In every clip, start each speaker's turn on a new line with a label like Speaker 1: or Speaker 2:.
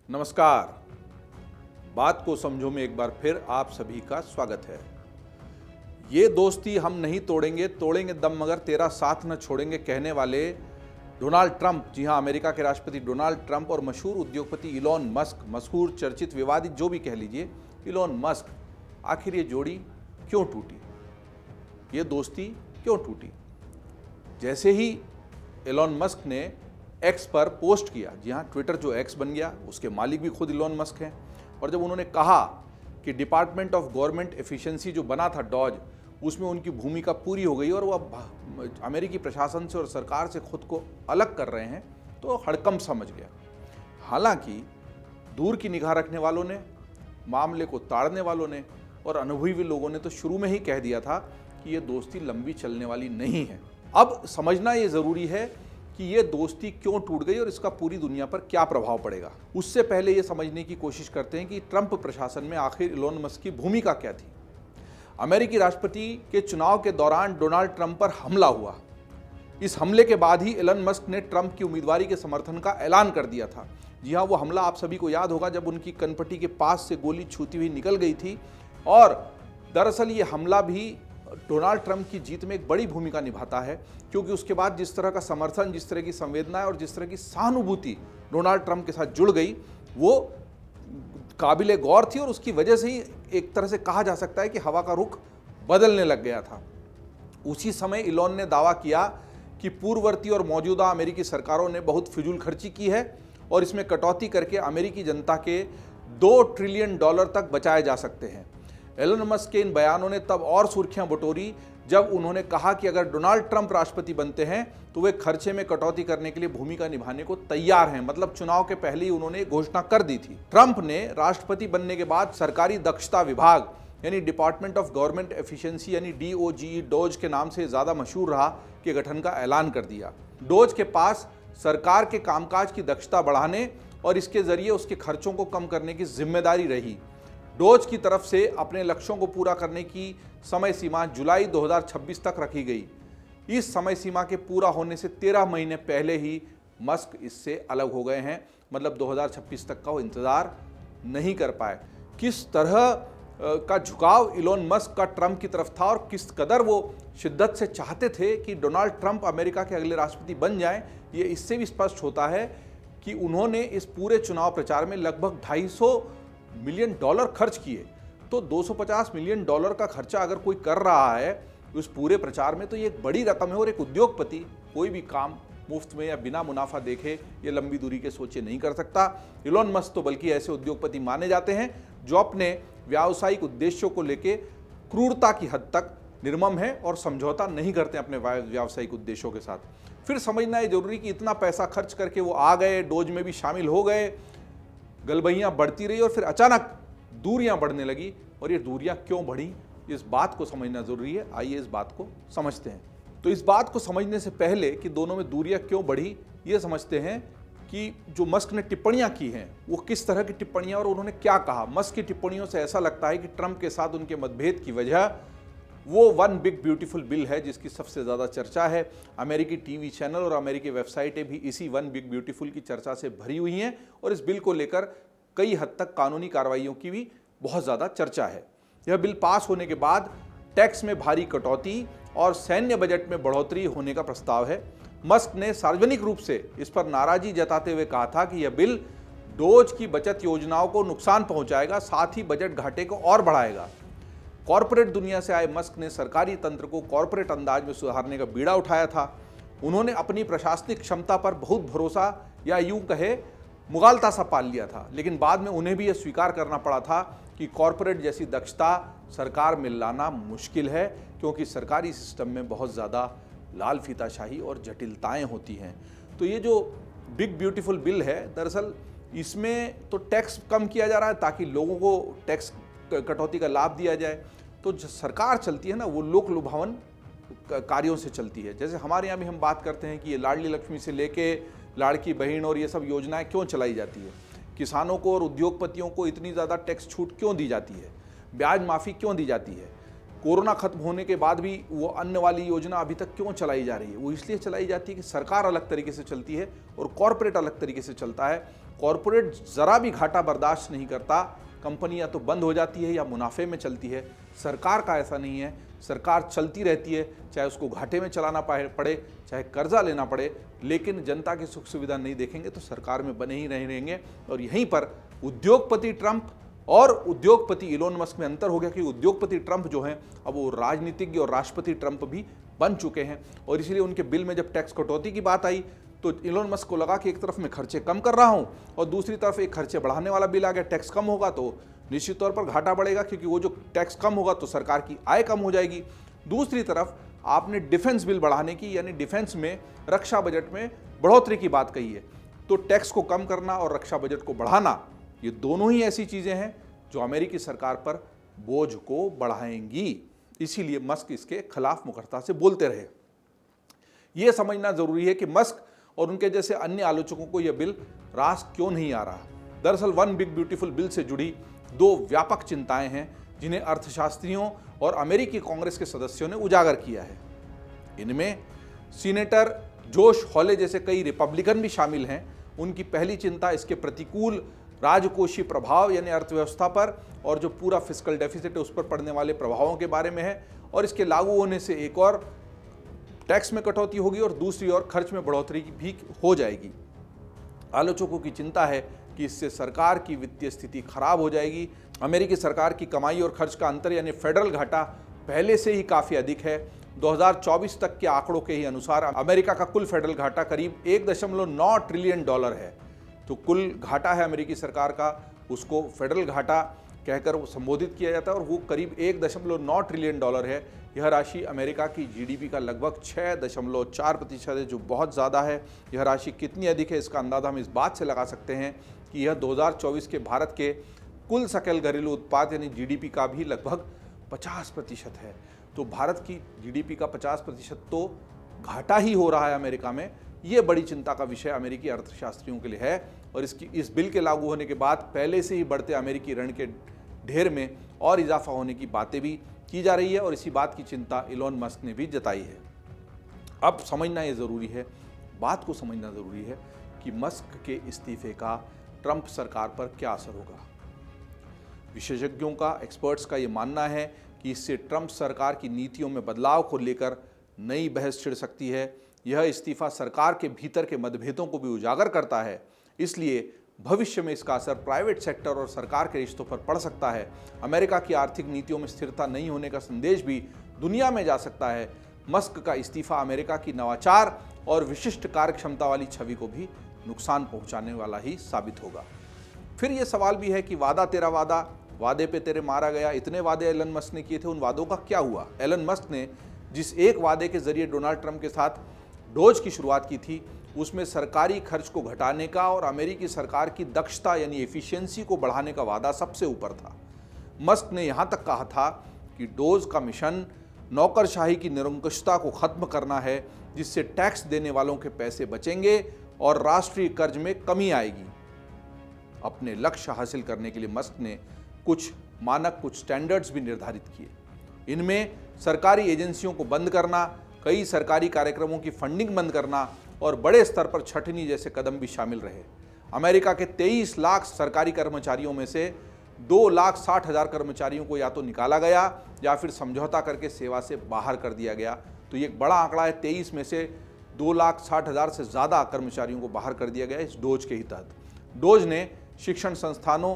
Speaker 1: नमस्कार। बात को समझो में एक बार फिर आप सभी का स्वागत है। ये दोस्ती हम नहीं तोड़ेंगे, तोड़ेंगे दम मगर तेरा साथ न छोड़ेंगे कहने वाले डोनाल्ड ट्रंप, जी हां, अमेरिका के राष्ट्रपति डोनाल्ड ट्रंप और मशहूर उद्योगपति इलॉन मस्क, मशहूर चर्चित विवादित जो भी कह लीजिए इलॉन मस्क, आखिर ये जोड़ी क्यों टूटी, ये दोस्ती क्यों टूटी? जैसे ही इलॉन मस्क ने एक्स पर पोस्ट किया, जी हाँ, ट्विटर जो एक्स बन गया, उसके मालिक भी खुद इलॉन मस्क हैं, और जब उन्होंने कहा कि डिपार्टमेंट ऑफ गवर्नमेंट एफिशिएंसी जो बना था डॉज, उसमें उनकी भूमिका पूरी हो गई और वो अब अमेरिकी प्रशासन से और सरकार से खुद को अलग कर रहे हैं, तो हड़कंप समझ गया। हालांकि दूर की निगाह रखने वालों ने, मामले को ताड़ने वालों ने और अनुभवी लोगों ने तो शुरू में ही कह दिया था कि ये दोस्ती लंबी चलने वाली नहीं है। अब समझना ये ज़रूरी है कि ये दोस्ती क्यों टूट गई और इसका पूरी दुनिया पर क्या प्रभाव पड़ेगा। उससे पहले ये समझने की कोशिश करते हैं कि ट्रंप प्रशासन में आखिर इलॉन मस्क की भूमिका क्या थी। अमेरिकी राष्ट्रपति के चुनाव के दौरान डोनाल्ड ट्रंप पर हमला हुआ। इस हमले के बाद ही इलॉन मस्क ने ट्रंप की उम्मीदवारी के समर्थन का ऐलान कर दिया था। जी हाँ, वो हमला आप सभी को याद होगा, जब उनकी कनपटी के पास से गोली छूती हुई निकल गई थी। और दरअसल ये हमला भी डोनाल्ड ट्रंप की जीत में एक बड़ी भूमिका निभाता है, क्योंकि उसके बाद जिस तरह का समर्थन, जिस तरह की संवेदना और जिस तरह की सहानुभूति डोनाल्ड ट्रंप के साथ जुड़ गई, वो काबिले गौर थी और उसकी वजह से ही एक तरह से कहा जा सकता है कि हवा का रुख बदलने लग गया था। उसी समय इलॉन ने दावा किया कि पूर्ववर्ती और मौजूदा अमेरिकी सरकारों ने बहुत फिजूल खर्ची की है और इसमें कटौती करके अमेरिकी जनता के $2 ट्रिलियन तक बचाए जा सकते हैं। एलन मस्क के इन बयानों ने तब और सुर्खियां बटोरी जब उन्होंने कहा कि अगर डोनाल्ड ट्रंप राष्ट्रपति बनते हैं तो वे खर्चे में कटौती करने के लिए भूमिका निभाने को तैयार हैं। मतलब चुनाव के पहले ही उन्होंने घोषणा कर दी थी। ट्रंप ने राष्ट्रपति बनने के बाद सरकारी दक्षता विभाग यानी डिपार्टमेंट ऑफ गवर्नमेंट एफिशिएंसी यानी DOGE, डोज के नाम से ज्यादा मशहूर रहा, के गठन का ऐलान कर दिया। डोज के पास सरकार के कामकाज की दक्षता बढ़ाने और इसके जरिए उसके खर्चों को कम करने की जिम्मेदारी रही। डोज की तरफ से अपने लक्ष्यों को पूरा करने की समय सीमा जुलाई 2026 तक रखी गई। इस समय सीमा के पूरा होने से 13 महीने पहले ही मस्क इससे अलग हो गए हैं। मतलब 2026 तक का वो इंतजार नहीं कर पाए। किस तरह का झुकाव इलॉन मस्क का ट्रंप की तरफ था और किस कदर वो शिद्दत से चाहते थे कि डोनाल्ड ट्रंप अमेरिका के अगले राष्ट्रपति बन जाएं, ये इससे भी स्पष्ट होता है कि उन्होंने इस पूरे चुनाव प्रचार में लगभग $250 मिलियन खर्च किए। तो $250 मिलियन का खर्चा अगर कोई कर रहा है उस पूरे प्रचार में, तो ये एक बड़ी रकम है। और एक उद्योगपति कोई भी काम मुफ्त में या बिना मुनाफा देखे ये लंबी दूरी के सोचे नहीं कर सकता। इलॉन मस्क तो बल्कि ऐसे उद्योगपति माने जाते हैं जो अपने व्यावसायिक उद्देश्यों को लेके क्रूरता की हद तक निर्मम है और समझौता नहीं करते अपने व्यावसायिक उद्देश्यों के साथ। फिर समझना ये जरूरी कि इतना पैसा खर्च करके वो आ गए, डोज में भी शामिल हो गए, गलबहियां बढ़ती रही और फिर अचानक दूरियां बढ़ने लगी। और ये दूरियां क्यों बढ़ी, इस बात को समझना जरूरी है। आइए इस बात को समझते हैं। तो इस बात को समझने से पहले कि दोनों में दूरियां क्यों बढ़ी, ये समझते हैं कि जो मस्क ने टिप्पणियां की हैं वो किस तरह की टिप्पणियां और उन्होंने क्या कहा। मस्क की टिप्पणियों से ऐसा लगता है कि ट्रंप के साथ उनके मतभेद की वजह वो वन बिग ब्यूटीफुल बिल है जिसकी सबसे ज़्यादा चर्चा है। अमेरिकी टीवी चैनल और अमेरिकी वेबसाइटें भी इसी वन बिग ब्यूटीफुल की चर्चा से भरी हुई हैं और इस बिल को लेकर कई हद तक कानूनी कार्रवाइयों की भी बहुत ज़्यादा चर्चा है। यह बिल पास होने के बाद टैक्स में भारी कटौती और सैन्य बजट में बढ़ोतरी होने का प्रस्ताव है। मस्क ने सार्वजनिक रूप से इस पर नाराजगी जताते हुए कहा था कि यह बिल डोज की बचत योजनाओं को नुकसान पहुंचाएगा, साथ ही बजट घाटे को और बढ़ाएगा। कॉरपोरेट दुनिया से आए मस्क ने सरकारी तंत्र को कॉरपोरेट अंदाज में सुधारने का बीड़ा उठाया था। उन्होंने अपनी प्रशासनिक क्षमता पर बहुत भरोसा या यूं कहे मुगालता सा पाल लिया था, लेकिन बाद में उन्हें भी यह स्वीकार करना पड़ा था कि कॉरपोरेट जैसी दक्षता सरकार में लाना मुश्किल है, क्योंकि सरकारी सिस्टम में बहुत ज़्यादा लाल फीताशाही और जटिलताएं होती हैं। तो ये जो बिग ब्यूटीफुल बिल है, दरअसल इसमें तो टैक्स कम किया जा रहा है ताकि लोगों को टैक्स कटौती का लाभ दिया जाए। तो जो सरकार चलती है ना, वो लोक लुभावन कार्यों से चलती है। जैसे हमारे यहाँ भी हम बात करते हैं कि ये लाडली लक्ष्मी से लेके लाड़की बहन और ये सब योजनाएं क्यों चलाई जाती है, किसानों को और उद्योगपतियों को इतनी ज़्यादा टैक्स छूट क्यों दी जाती है, ब्याज माफ़ी क्यों दी जाती है, कोरोना खत्म होने के बाद भी वो अन्न वाली योजना अभी तक क्यों चलाई जा रही है। वो इसलिए चलाई जाती है कि सरकार अलग तरीके से चलती है और कॉरपोरेट अलग तरीके से चलता है। कॉरपोरेट ज़रा भी घाटा बर्दाश्त नहीं करता, कंपनी या तो बंद हो जाती है या मुनाफे में चलती है। सरकार का ऐसा नहीं है, सरकार चलती रहती है, चाहे उसको घाटे में चलाना पड़े, चाहे कर्जा लेना पड़े, लेकिन जनता की सुख सुविधा नहीं देखेंगे तो सरकार में बने ही रहेंगे। और यहीं पर उद्योगपति ट्रंप और उद्योगपति इलोन मस्क में अंतर हो गया कि उद्योगपति ट्रंप जो हैं अब वो राजनीतिज्ञ और राष्ट्रपति ट्रंप भी बन चुके हैं, और इसीलिए उनके बिल में जब टैक्स कटौती की बात आई तो इलोन मस्क को लगा कि एक तरफ मैं खर्चे कम कर रहा हूं और दूसरी तरफ एक खर्चे बढ़ाने वाला बिल आ गया। टैक्स कम होगा तो निश्चित तौर पर घाटा बढ़ेगा, क्योंकि वो जो टैक्स कम होगा तो सरकार की आय कम हो जाएगी। दूसरी तरफ आपने डिफेंस बिल बढ़ाने की, यानी डिफेंस में रक्षा बजट में बढ़ोतरी की बात कही है, तो टैक्स को कम करना और रक्षा बजट को बढ़ाना, ये दोनों ही ऐसी चीजें हैं जो अमेरिकी सरकार पर बोझ को बढ़ाएंगी। इसीलिए मस्क इसके खिलाफ मुखरता से बोलते रहे। यह समझना जरूरी है कि मस्क और उनके जैसे अन्य आलोचकों को यह बिल रास क्यों नहीं आ रहा। दरअसल वन बिग ब्यूटीफुल बिल से जुड़ी दो व्यापक चिंताएं हैं जिन्हें अर्थशास्त्रियों और अमेरिकी कांग्रेस के सदस्यों ने उजागर किया है। इनमें सीनेटर जोश हॉले जैसे कई रिपब्लिकन भी शामिल हैं। उनकी पहली चिंता इसके प्रतिकूल राजकोषीय प्रभाव यानी अर्थव्यवस्था पर और जो पूरा फिस्कल डेफिसिट है उस पर पड़ने वाले प्रभावों के बारे में है, और इसके लागू होने से एक और टैक्स में कटौती होगी और दूसरी ओर खर्च में बढ़ोतरी भी हो जाएगी। आलोचकों की चिंता है कि इससे सरकार की वित्तीय स्थिति खराब हो जाएगी। अमेरिकी सरकार की कमाई और खर्च का अंतर यानी फेडरल घाटा पहले से ही काफ़ी अधिक है। 2024 तक के आंकड़ों के ही अनुसार अमेरिका का कुल फेडरल घाटा करीब 1.9 ट्रिलियन डॉलर है। तो कुल घाटा है अमेरिकी सरकार का, उसको फेडरल घाटा कहकर संबोधित किया जाता है, और वो करीब 1.9 ट्रिलियन डॉलर है। यह राशि अमेरिका की जीडीपी का लगभग 6.4% है, जो बहुत ज़्यादा है। यह राशि कितनी अधिक है इसका अंदाज़ा हम इस बात से लगा सकते हैं कि यह 2024 के भारत के कुल सकल घरेलू उत्पाद यानी जीडीपी का भी लगभग 50% है। तो भारत की जीडीपी का 50% तो घाटा ही हो रहा है अमेरिका में। ये बड़ी चिंता का विषय अमेरिकी अर्थशास्त्रियों के लिए है, और इस बिल के लागू होने के बाद पहले से ही बढ़ते अमेरिकी ऋण के ढेर में और इजाफा होने की बातें भी की जा रही है, और इसी बात की चिंता इलोन मस्क ने भी जताई है। अब समझना ये ज़रूरी है, बात को समझना ज़रूरी है कि मस्क के इस्तीफे का ट्रंप सरकार पर क्या असर होगा। विशेषज्ञों का, एक्सपर्ट्स का ये मानना है कि इससे ट्रंप सरकार की नीतियों में बदलाव को लेकर नई बहस छिड़ सकती है। यह इस्तीफा सरकार के भीतर के मतभेदों को भी उजागर करता है, इसलिए भविष्य में इसका असर प्राइवेट सेक्टर और सरकार के रिश्तों पर पड़ सकता है। अमेरिका की आर्थिक नीतियों में स्थिरता नहीं होने का संदेश भी दुनिया में जा सकता है। मस्क का इस्तीफा अमेरिका की नवाचार और विशिष्ट कार्यक्षमता वाली छवि को भी नुकसान पहुंचाने वाला ही साबित होगा। फिर ये सवाल भी है कि वादा तेरा वादा, वादे पे तेरे मारा गया। इतने वादे एलन मस्क ने किए थे, उन वादों का क्या हुआ? एलन मस्क ने जिस एक वादे के जरिए डोनाल्ड ट्रंप के साथ डोज की शुरुआत की थी, उसमें सरकारी खर्च को घटाने का और अमेरिकी सरकार की दक्षता यानी एफिशिएंसी को बढ़ाने का वादा सबसे ऊपर था। मस्क ने यहाँ तक कहा था कि डोज का मिशन नौकरशाही की निरंकुशता को खत्म करना है, जिससे टैक्स देने वालों के पैसे बचेंगे और राष्ट्रीय कर्ज में कमी आएगी। अपने लक्ष्य हासिल करने के लिए मस्क ने कुछ मानक, कुछ स्टैंडर्ड्स भी निर्धारित किए। इनमें सरकारी एजेंसियों को बंद करना, कई सरकारी कार्यक्रमों की फंडिंग बंद करना और बड़े स्तर पर छटनी जैसे कदम भी शामिल रहे। अमेरिका के 23 लाख सरकारी कर्मचारियों में से 2,60,000 कर्मचारियों को या तो निकाला गया या फिर समझौता करके सेवा से बाहर कर दिया गया। तो ये एक बड़ा आंकड़ा है, 23 में से 2,60,000 से ज़्यादा कर्मचारियों को बाहर कर दिया गया इस डोज के ही तहत। डोज ने शिक्षण संस्थानों,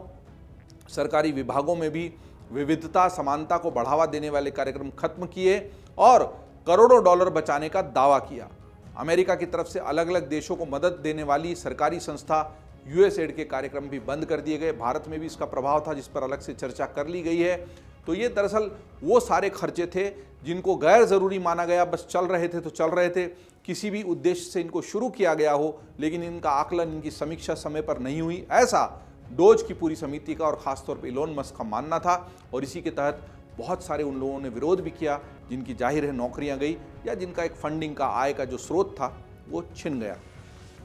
Speaker 1: सरकारी विभागों में भी विविधता, समानता को बढ़ावा देने वाले कार्यक्रम खत्म किए और करोड़ों डॉलर बचाने का दावा किया। अमेरिका की तरफ से अलग अलग देशों को मदद देने वाली सरकारी संस्था यूएसएड के कार्यक्रम भी बंद कर दिए गए। भारत में भी इसका प्रभाव था, जिस पर अलग से चर्चा कर ली गई है। तो ये दरअसल वो सारे खर्चे थे जिनको गैर ज़रूरी माना गया, बस चल रहे थे तो चल रहे थे, किसी भी उद्देश्य से इनको शुरू किया गया हो, लेकिन इनका आकलन, इनकी समीक्षा समय पर नहीं हुई, ऐसा डोज की पूरी समिति का और ख़ासतौर पर इलोन मस्क का मानना था। और इसी के तहत बहुत सारे उन लोगों ने विरोध भी किया जिनकी जाहिर है नौकरियां गई या जिनका एक फंडिंग का, आय का जो स्रोत था वो छिन गया।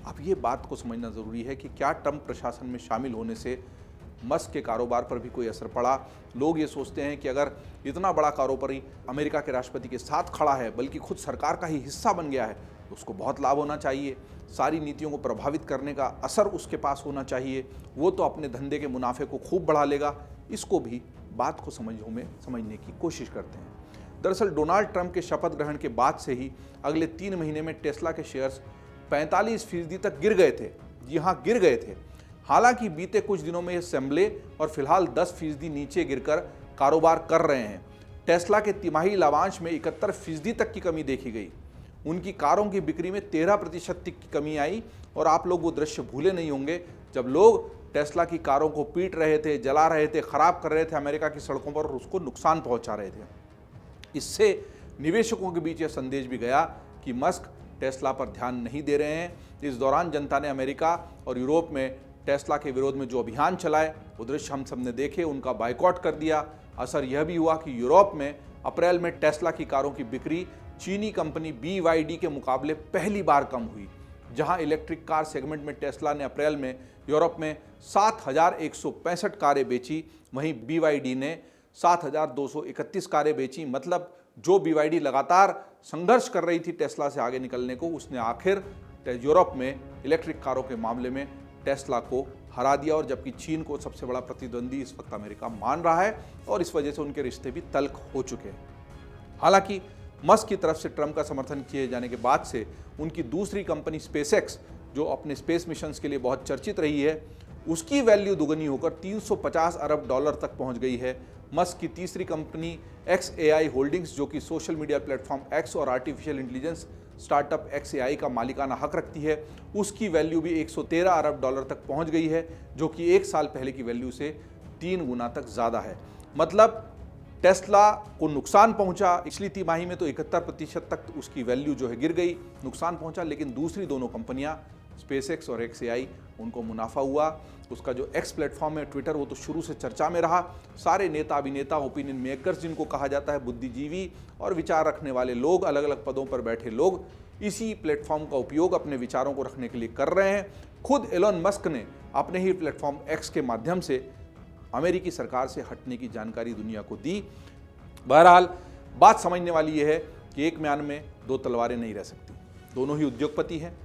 Speaker 1: अब ये बात को समझना ज़रूरी है कि क्या ट्रंप प्रशासन में शामिल होने से मस्क के कारोबार पर भी कोई असर पड़ा। लोग ये सोचते हैं कि अगर इतना बड़ा कारोबारी अमेरिका के राष्ट्रपति के साथ खड़ा है, बल्कि खुद सरकार का ही हिस्सा बन गया है, उसको बहुत लाभ होना चाहिए, सारी नीतियों को प्रभावित करने का असर उसके पास होना चाहिए, वो तो अपने धंधे के मुनाफे को खूब बढ़ा लेगा। इसको भी बात को समझने की कोशिश करते हैं। दरअसल डोनाल्ड ट्रंप के शपथ ग्रहण के बाद से ही अगले 3 महीने में टेस्ला के शेयर्स 45% तक गिर गए थे। जी हाँ, गिर गए थे। हालांकि बीते कुछ दिनों में ये संभले और फिलहाल 10% नीचे गिरकर कारोबार कर रहे हैं। टेस्ला के तिमाही लाभांश में 71% तक की कमी देखी गई। उनकी कारों की बिक्री में 13% तक की कमी आई और आप लोग वो दृश्य भूले नहीं होंगे जब लोग टेस्ला की कारों को पीट रहे थे, जला रहे थे, खराब कर रहे थे अमेरिका की सड़कों पर और उसको नुकसान पहुंचा रहे थे। इससे निवेशकों के बीच यह संदेश भी गया कि मस्क टेस्ला पर ध्यान नहीं दे रहे हैं। इस दौरान जनता ने अमेरिका और यूरोप में टेस्ला के विरोध में जो अभियान चलाए वो दृश्य हम सब ने देखे, उनका बायकॉट कर दिया। असर यह भी हुआ कि यूरोप में अप्रैल में टेस्ला की कारों की बिक्री चीनी कंपनी BYD के मुकाबले पहली बार कम हुई। जहां इलेक्ट्रिक कार सेगमेंट में टेस्ला ने अप्रैल में यूरोप में 7,165 कारें बेची, वहीं BYD ने 7,231 कारें बेची। मतलब जो BYD लगातार संघर्ष कर रही थी टेस्ला से आगे निकलने को, उसने आखिर यूरोप में इलेक्ट्रिक कारों के मामले में टेस्ला को हरा दिया। और जबकि चीन को सबसे बड़ा प्रतिद्वंदी इस वक्त अमेरिका मान रहा है और इस वजह से उनके रिश्ते भी तल्ख हो चुके हैं। हालांकि मस्क की तरफ से ट्रंप का समर्थन किए जाने के बाद से उनकी दूसरी कंपनी स्पेसएक्स, जो अपने स्पेस मिशंस के लिए बहुत चर्चित रही है, उसकी वैल्यू दुगनी होकर 350 अरब डॉलर तक पहुंच गई है। मस्क की तीसरी कंपनी XAI होल्डिंग्स, जो कि सोशल मीडिया प्लेटफॉर्म X और आर्टिफिशियल इंटेलिजेंस स्टार्टअप XAI का मालिकाना हक रखती है, उसकी वैल्यू भी 113 अरब डॉलर तक पहुंच गई है, जो कि 1 साल पहले की वैल्यू से 3 गुना तक ज़्यादा है। मतलब टेस्ला को नुकसान पहुंचा। पिछली तिमाही में तो 71% तक उसकी वैल्यू जो है गिर गई, नुकसान पहुंचा। लेकिन दूसरी दोनों कंपनियां स्पेसएक्स और XAI, उनको मुनाफा हुआ। उसका जो X प्लेटफॉर्म है ट्विटर, वो तो शुरू से चर्चा में रहा। सारे नेता अभिनेता, ओपिनियन मेकर्स जिनको कहा जाता है, बुद्धिजीवी और विचार रखने वाले लोग, अलग अलग पदों पर बैठे लोग इसी प्लेटफॉर्म का उपयोग अपने विचारों को रखने के लिए कर रहे हैं। खुद एलोन मस्क ने अपने ही प्लेटफॉर्म X के माध्यम से अमेरिकी सरकार से हटने की जानकारी दुनिया को दी। बहरहाल बात समझने वाली यह है कि एक म्यान में 2 तलवारें नहीं रह सकती। दोनों ही उद्योगपति हैं,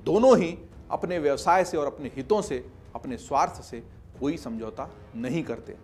Speaker 1: दोनों ही अपने व्यवसाय से और अपने हितों से, अपने स्वार्थ से कोई समझौता नहीं करते।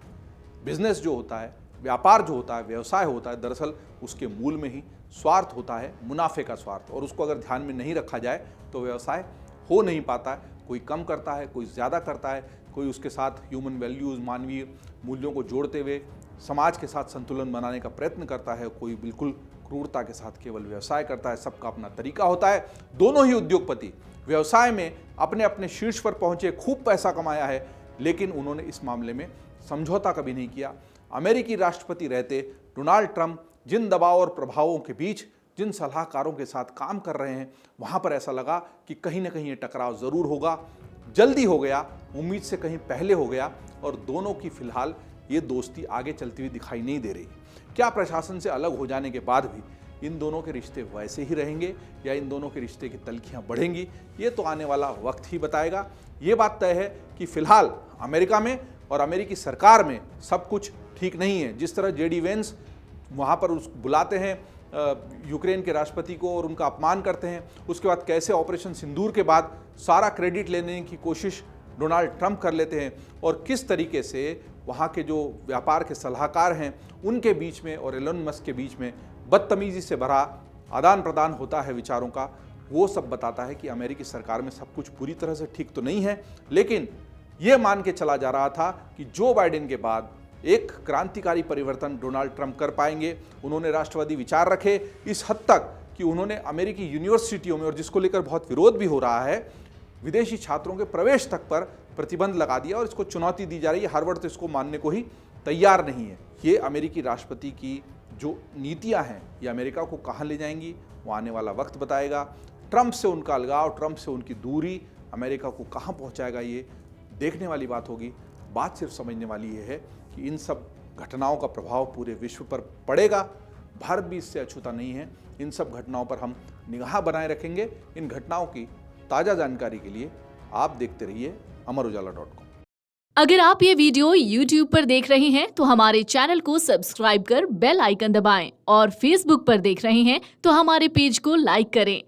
Speaker 1: बिजनेस जो होता है, व्यापार जो होता है, व्यवसाय होता है, दरअसल उसके मूल में ही स्वार्थ होता है, मुनाफे का स्वार्थ। और उसको अगर ध्यान में नहीं रखा जाए तो व्यवसाय हो नहीं पाता है। कोई कम करता है, कोई ज़्यादा करता है, कोई उसके साथ ह्यूमन वैल्यूज़, मानवीय मूल्यों को जोड़ते हुए समाज के साथ संतुलन बनाने का प्रयत्न करता है, कोई बिल्कुल क्रूरता के साथ केवल व्यवसाय करता है। सबका अपना तरीका होता है। दोनों ही उद्योगपति व्यवसाय में अपने अपने शीर्ष पर पहुंचे, खूब पैसा कमाया है, लेकिन उन्होंने इस मामले में समझौता कभी नहीं किया। अमेरिकी राष्ट्रपति रहते डोनाल्ड ट्रंप जिन दबाव और प्रभावों के बीच जिन सलाहकारों के साथ काम कर रहे हैं, वहाँ पर ऐसा लगा कि कहीं ना कहीं ये टकराव ज़रूर होगा। जल्दी हो गया, उम्मीद से कहीं पहले हो गया, और दोनों की फिलहाल ये दोस्ती आगे चलती हुई दिखाई नहीं दे रही। क्या प्रशासन से अलग हो जाने के बाद भी इन दोनों के रिश्ते वैसे ही रहेंगे या इन दोनों के रिश्ते की तल्खियाँ बढ़ेंगी, ये तो आने वाला वक्त ही बताएगा। ये बात तय है कि फिलहाल अमेरिका में और अमेरिकी सरकार में सब कुछ ठीक नहीं है। जिस तरह JD वेंस वहाँ पर बुलाते हैं यूक्रेन के राष्ट्रपति को और उनका अपमान करते हैं, उसके बाद कैसे ऑपरेशन सिंदूर के बाद सारा क्रेडिट लेने की कोशिश डोनाल्ड ट्रंप कर लेते हैं, और किस तरीके से वहाँ के जो व्यापार के सलाहकार हैं उनके बीच में और एलोन मस्क के बीच में बदतमीजी से भरा आदान प्रदान होता है विचारों का, वो सब बताता है कि अमेरिकी सरकार में सब कुछ पूरी तरह से ठीक तो नहीं है। लेकिन ये मान के चला जा रहा था कि जो बाइडेन के बाद एक क्रांतिकारी परिवर्तन डोनाल्ड ट्रंप कर पाएंगे। उन्होंने राष्ट्रवादी विचार रखे इस हद तक कि उन्होंने अमेरिकी यूनिवर्सिटियों में, और जिसको लेकर बहुत विरोध भी हो रहा है, विदेशी छात्रों के प्रवेश तक पर प्रतिबंध लगा दिया और इसको चुनौती दी जा रही है। हार्वर्ड तो इसको मानने को ही तैयार नहीं है। ये अमेरिकी राष्ट्रपति की जो नीतियां हैं ये अमेरिका को कहाँ ले जाएंगी, वो आने वाला वक्त बताएगा। ट्रंप से उनका अलगाव, ट्रंप से उनकी दूरी अमेरिका को कहाँ पहुँचाएगा, ये देखने वाली बात होगी। बात सिर्फ समझने वाली ये है कि इन सब घटनाओं का प्रभाव पूरे विश्व पर पड़ेगा। भारत भी इससे अछूता नहीं है। इन सब घटनाओं पर हम निगाह बनाए रखेंगे। इन घटनाओं की ताज़ा जानकारी के लिए आप देखते रहिए amarujala.com।
Speaker 2: अगर आप ये वीडियो YouTube पर देख रहे हैं तो हमारे चैनल को सब्सक्राइब कर बेल आइकन दबाएं, और Facebook पर देख रहे हैं तो हमारे पेज को लाइक करें।